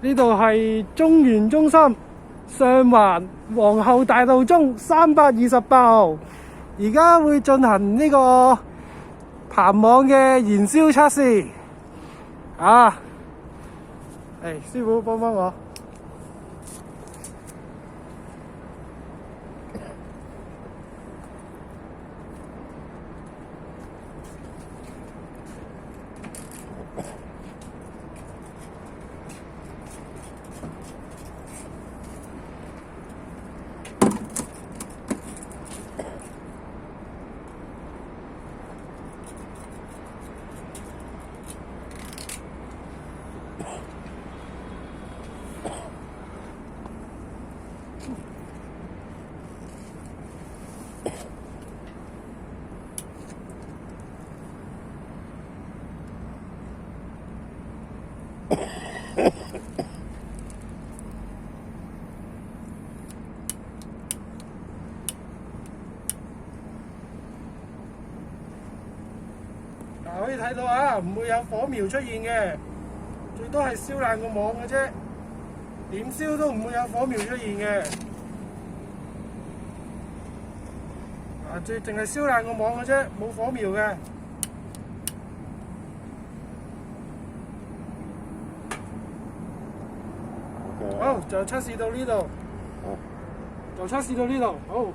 呢度係中原中心上環皇后大道中328號，而家會進行呢個棚網嘅燃燒測試。師傅幫我。可以睇到啊，唔會有火苗出現嘅，最多係燒爛個網嘅啫，點燒都唔會有火苗出現嘅。淨係燒爛個網嘅啫，冇火苗嘅。好，就測試到呢度。好。